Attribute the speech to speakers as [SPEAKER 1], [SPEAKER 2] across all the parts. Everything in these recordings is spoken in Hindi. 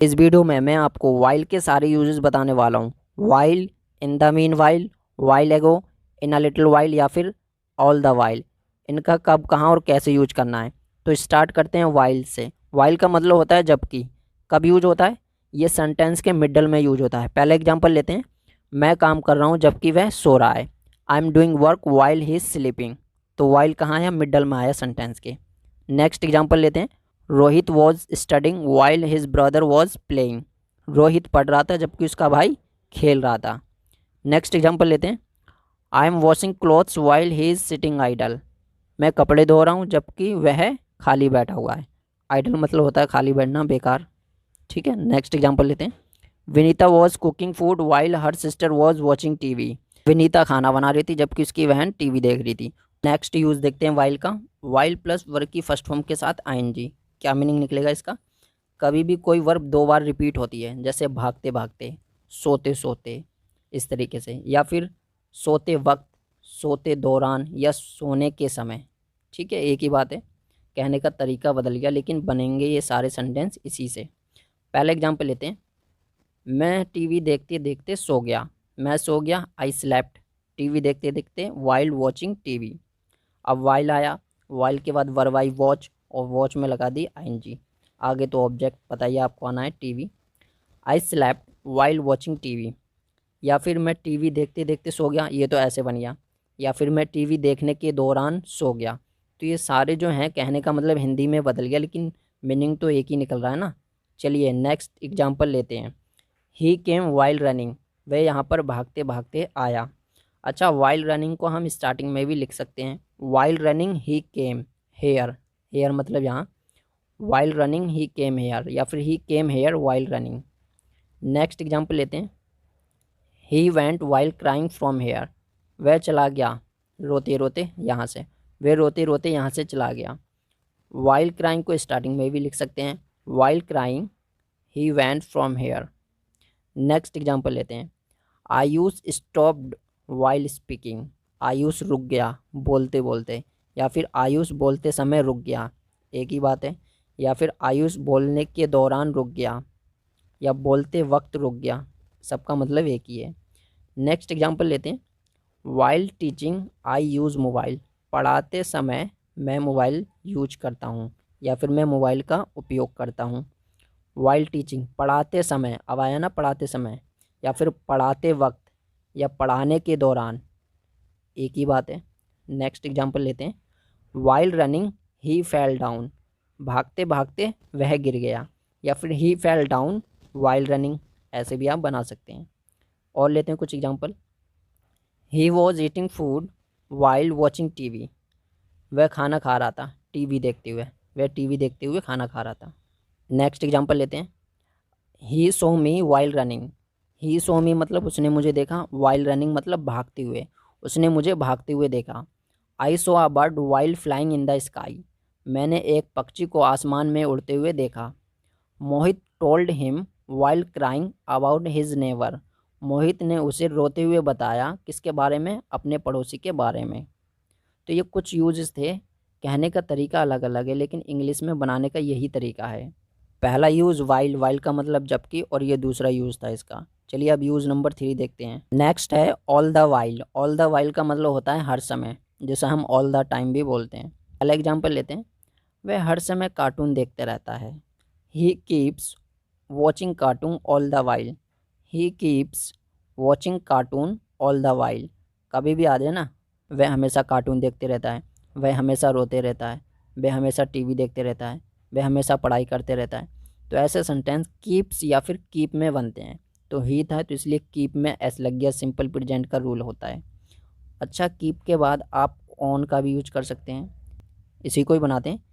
[SPEAKER 1] इस वीडियो में मैं आपको वाइल के सारे यूजेस बताने वाला हूँ। While, in the mean while, while एगो, इन अ लिटिल वाइल या फिर ऑल द वाइल। इनका कब, कहाँ और कैसे यूज करना है। तो स्टार्ट करते हैं वाइल से। वाइल का मतलब होता है जबकि। कब यूज होता है? ये सेंटेंस के मिडल में यूज होता है। पहले एग्जाम्पल लेते हैं। मैं काम कर रहा हूँ जबकि वह सो रहा है। I am doing work while he is sleeping. तो वाइल कहाँ है? मिडल में आया सेंटेंस के। नेक्स्ट एग्जाम्पल लेते हैं। Rohit was studying while his brother was playing. Rohit पढ़ रहा था जबकि उसका भाई खेल रहा था। नेक्स्ट एग्जाम्पल लेते हैं। I am washing clothes while he is sitting idle. मैं कपड़े धो रहा हूँ जबकि वह खाली बैठा हुआ है। आइडल मतलब होता है खाली बैठना, बेकार। ठीक है, नेक्स्ट एग्जाम्पल लेते हैं। Vinita was cooking food while her sister was watching TV. Vinita खाना बना रही थी जबकि उसकी बहन टीवी देख रही थी। नेक्स्ट यूज देखते हैं वाइल का। वाइल प्लस वर्ब की फर्स्ट फॉर्म के साथ आईएनजी। क्या मीनिंग निकलेगा इसका? कभी भी कोई वर्ब दो बार रिपीट होती है, जैसे भागते भागते, सोते सोते, इस तरीके से, या फिर सोते वक्त, सोते दौरान या सोने के समय। ठीक है, एक ही बात है, कहने का तरीका बदल गया लेकिन बनेंगे ये सारे सेंटेंस इसी से। पहले एग्जाम्पल लेते हैं। मैं टीवी देखते देखते सो गया। मैं सो गया, आई स्लेप्ट। टीवी देखते देखते वाइल वॉचिंग टीवी। अब वाइल आया, वाइल के बाद वर्ब आई वॉच, और वॉच में लगा दी आईएनजी। आगे तो ऑब्जेक्ट बताइए आपको आना है, टीवी। आई स्लैप्ट वाइल वॉचिंग टीवी। या फिर मैं टीवी देखते देखते सो गया, ये तो ऐसे बन गया। या फिर मैं टीवी देखने के दौरान सो गया। तो ये सारे जो हैं कहने का मतलब हिंदी में बदल गया, लेकिन मीनिंग तो एक ही निकल रहा है ना। चलिए नेक्स्ट एग्जाम्पल लेते हैं। ही केम वाइल रनिंग। वह यहाँ पर भागते भागते आया। अच्छा, वाइल रनिंग को हम स्टार्टिंग में भी लिख सकते हैं। While running he came here. Here मतलब यहाँ, while running he came here, या फिर he came here while running. Next example लेते हैं। He went while crying from here. वह चला गया रोते रोते यहाँ से। वह रोते रोते यहाँ से चला गया। वाइल क्राइंग को स्टार्टिंग में भी लिख सकते हैं। While crying he went from here. Next example लेते हैं। Ayush stopped while speaking. Ayush रुक गया बोलते बोलते, या फिर आयुष बोलते समय रुक गया, एक ही बात है। या फिर आयुष बोलने के दौरान रुक गया, या बोलते वक्त रुक गया, सबका मतलब एक ही है। नेक्स्ट एग्जाम्पल लेते हैं। While teaching I use mobile. पढ़ाते समय मैं मोबाइल यूज करता हूँ, या फिर मैं मोबाइल का उपयोग करता हूँ। वाइल टीचिंग पढ़ाते समय, अब आया ना पढ़ाते समय, या फिर पढ़ाते वक्त, या पढ़ाने के दौरान, एक ही बात है। नेक्स्ट एग्जाम्पल लेते हैं। वाइल रनिंग ही फेल डाउन। भागते भागते वह गिर गया, या फिर ही फेल डाउन वाइल रनिंग, ऐसे भी आप बना सकते हैं। और लेते हैं कुछ example. He was eating food while watching TV. वह खाना खा रहा था टीवी देखते हुए। वह टीवी देखते हुए खाना खा रहा था। नेक्स्ट एग्जाम्पल लेते हैं। ही सो मी वाइल रनिंग। ही सो मी मतलब उसने मुझे देखा, वाइल रनिंग मतलब भागते हुए, उसने मुझे भागते हुए देखा। I saw a bird while flying in the sky. मैंने एक पक्षी को आसमान में उड़ते हुए देखा। Mohit told him while crying about his neighbour. Mohit ने उसे रोते हुए बताया, किसके बारे में? अपने पड़ोसी के बारे में। तो ये कुछ यूजेस थे। कहने का तरीका अलग अलग है, लेकिन इंग्लिश में बनाने का यही तरीका है। पहला यूज़ वाइल, वाइल का मतलब जबकि, और ये दूसरा यूज़ था इसका। चलिए अब यूज़ नंबर 3 देखते हैं। नेक्स्ट है all the while. All the while का मतलब होता है हर समय, जैसे हम ऑल द टाइम भी बोलते हैं। पहला एग्जाम्पल लेते हैं। वह हर समय कार्टून देखते रहता है। He keeps watching cartoon all the while. He keeps watching cartoon all the while. कभी भी आ जाए ना, वह हमेशा कार्टून देखते रहता है, वह हमेशा रोते रहता है, वह हमेशा टीवी देखते रहता है, वह हमेशा पढ़ाई करते रहता है। तो ऐसे सेंटेंस कीप्स या फिर कीप में बनते हैं। तो ही था तो इसलिए कीप में एस लग गया, सिंपल प्रेजेंट का रूल होता है। अच्छा, कीप के बाद आप ऑन का भी यूज कर सकते हैं, इसी को ही बनाते हैं।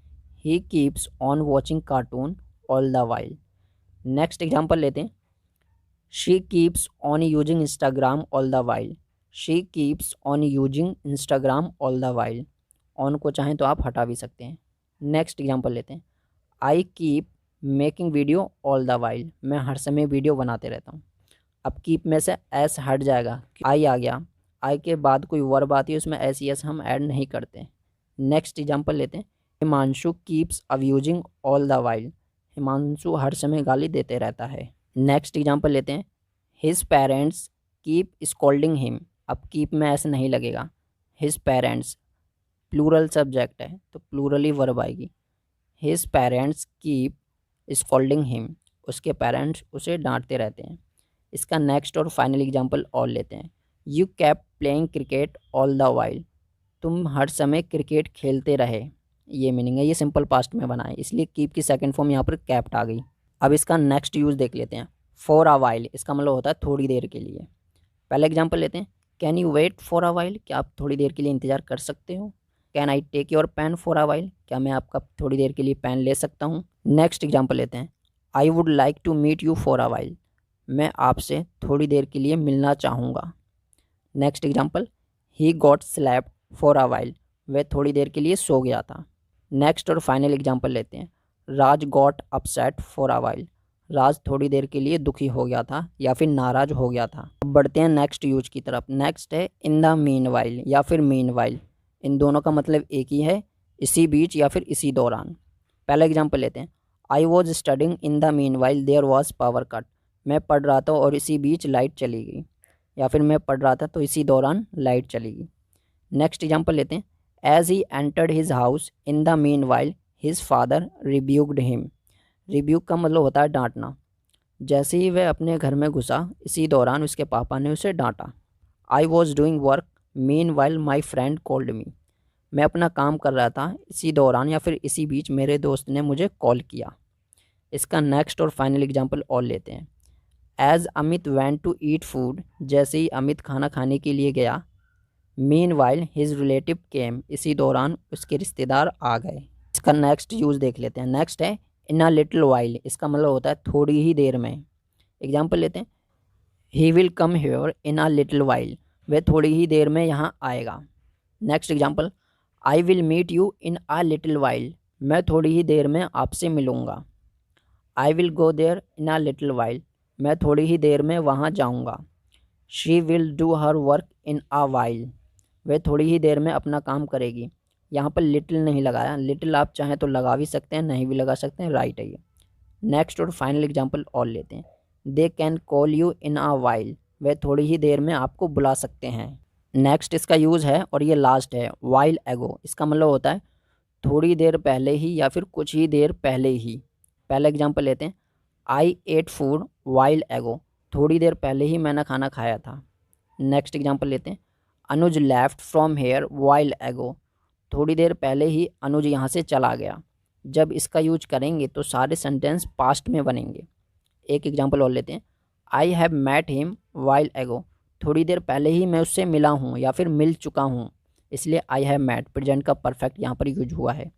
[SPEAKER 1] He keeps on watching cartoon all the while. Next example लेते हैं। She keeps on using Instagram all the while. She keeps on using Instagram all the while. On को चाहें तो आप हटा भी सकते हैं। नेक्स्ट एग्जाम्पल लेते हैं। I keep making video all the while. मैं हर समय वीडियो बनाते रहता हूँ। अब कीप में से एस हट जाएगा, आई आ गया। आई के बाद कोई वर्ब आती है, उसमें एस यस हम ऐड नहीं करते। नेक्स्ट एग्जाम्पल लेते हैं। Himanshu keeps abusing all the while. Himanshu हर समय गाली देते रहता है। नेक्स्ट एग्जांपल लेते हैं, his parents keep scolding him. अब कीप में ऐसे नहीं लगेगा, हिज पेरेंट्स प्लूरल सब्जेक्ट है तो प्लूरल ही वर्ब आएगी। His parents keep scolding him, उसके पेरेंट्स उसे डांटते रहते हैं। इसका नेक्स्ट और फाइनल एग्जांपल और लेते हैं, you kept playing cricket all the while. तुम हर समय क्रिकेट खेलते रहे, ये मीनिंग है। ये सिंपल पास्ट में बना है, इसलिए कीप की सेकंड फॉर्म यहाँ पर केप्ट आ गई। अब इसका नेक्स्ट यूज़ देख लेते हैं, फॉर अ वाइल। इसका मतलब होता है थोड़ी देर के लिए। पहला एग्जांपल लेते हैं, can you wait for a while. क्या आप थोड़ी देर के लिए इंतज़ार कर सकते हो। Can I take your pen for a while. क्या मैं आपका थोड़ी देर के लिए पेन ले सकता हूँ। नेक्स्ट एग्जांपल लेते हैं, I would like to meet you for a while. मैं आपसे थोड़ी देर के लिए मिलना चाहूँगा। Next example, he got slapped for a while. वह थोड़ी देर के लिए सो गया था। नेक्स्ट और फाइनल एग्जांपल लेते हैं, Raj got upset for a while. Raj थोड़ी देर के लिए दुखी हो गया था या फिर नाराज हो गया था। अब बढ़ते हैं नेक्स्ट यूज की तरफ। नेक्स्ट है इन द मीन वाइल या फिर मीन वाइल। इन दोनों का मतलब एक ही है, इसी बीच या फिर इसी दौरान। पहला एग्जांपल लेते हैं, I was studying in the meanwhile there was power cut. मैं पढ़ रहा था और इसी बीच लाइट चली गई, या फिर मैं पढ़ रहा था तो इसी दौरान लाइट चली गई। नेक्स्ट एग्जांपल लेते हैं, as he entered his house in the meanwhile his father rebuked him. Rebuke का मतलब होता है डांटना। जैसे ही वह अपने घर में घुसा, इसी दौरान उसके पापा ने उसे डांटा। I was doing work mean while my friend called me. मैं अपना काम कर रहा था, इसी दौरान या फिर इसी बीच मेरे दोस्त ने मुझे कॉल किया। इसका नेक्स्ट और फाइनल एग्जांपल और लेते हैं, as Amit want to eat food. जैसे ही अमित खाना खाने के लिए गया, meanwhile his relative came. इसी दौरान उसके रिश्तेदार आ गए। इसका नेक्स्ट यूज़ देख लेते हैं। नेक्स्ट है इन अ लिटिल वाइल। इसका मतलब होता है थोड़ी ही देर में। एग्जाम्पल लेते हैं, he will come here in a little while. वह थोड़ी ही देर में यहाँ आएगा। Next example, I will meet you in a little while. मैं थोड़ी ही देर में आपसे मिलूँगा। I will go there in a little while. मैं थोड़ी ही देर में वहाँ जाऊँगा। She will do her work in a while. वह थोड़ी ही देर में अपना काम करेगी। यहाँ पर लिटिल नहीं लगाया, लिटिल आप चाहें तो लगा भी सकते हैं, नहीं भी लगा सकते हैं, राइट है ये। नेक्स्ट और फाइनल एग्जांपल और लेते हैं, they can call you in a while. वह थोड़ी ही देर में आपको बुला सकते हैं। नेक्स्ट इसका यूज़ है और ये लास्ट है, वाइल एगो। इसका मतलब होता है थोड़ी देर पहले ही या फिर कुछ ही देर पहले ही। पहला एग्जांपल लेते हैं, आई एट फूड वाइल एगो। थोड़ी देर पहले ही मैंने खाना खाया था। नेक्स्ट एग्जांपल लेते हैं, अनुज left from here while ago. थोड़ी देर पहले ही अनुज यहाँ से चला गया। जब इसका यूज करेंगे तो सारे सेंटेंस पास्ट में बनेंगे। एक एग्जांपल और लेते हैं, I have met him while ago. थोड़ी देर पहले ही मैं उससे मिला हूँ या फिर मिल चुका हूँ, इसलिए आई हैव मैट प्रेजेंट का परफेक्ट यहाँ पर यूज हुआ है।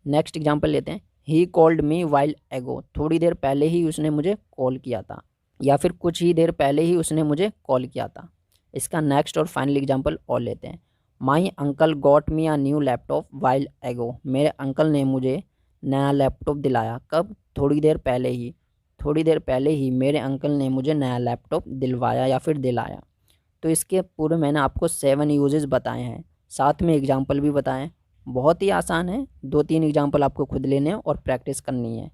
[SPEAKER 1] नेक्स्ट एग्जांपल लेते हैं, he called me while ago. थोड़ी देर पहले ही उसने मुझे कॉल किया था, या फिर कुछ ही देर पहले ही उसने मुझे कॉल किया था। इसका नेक्स्ट और फाइनल एग्जांपल और लेते हैं, my uncle got me a new laptop while एगो। मेरे अंकल ने मुझे नया लैपटॉप दिलाया। कब? थोड़ी देर पहले ही। थोड़ी देर पहले ही मेरे अंकल ने मुझे नया लैपटॉप दिलवाया या फिर दिलाया। तो इसके पूरे मैंने आपको 7 यूजेस बताए हैं, साथ में एग्जाम्पल भी बताएं। बहुत ही आसान है, 2-3 एग्जाम्पल आपको खुद लेने हैं और प्रैक्टिस करनी है।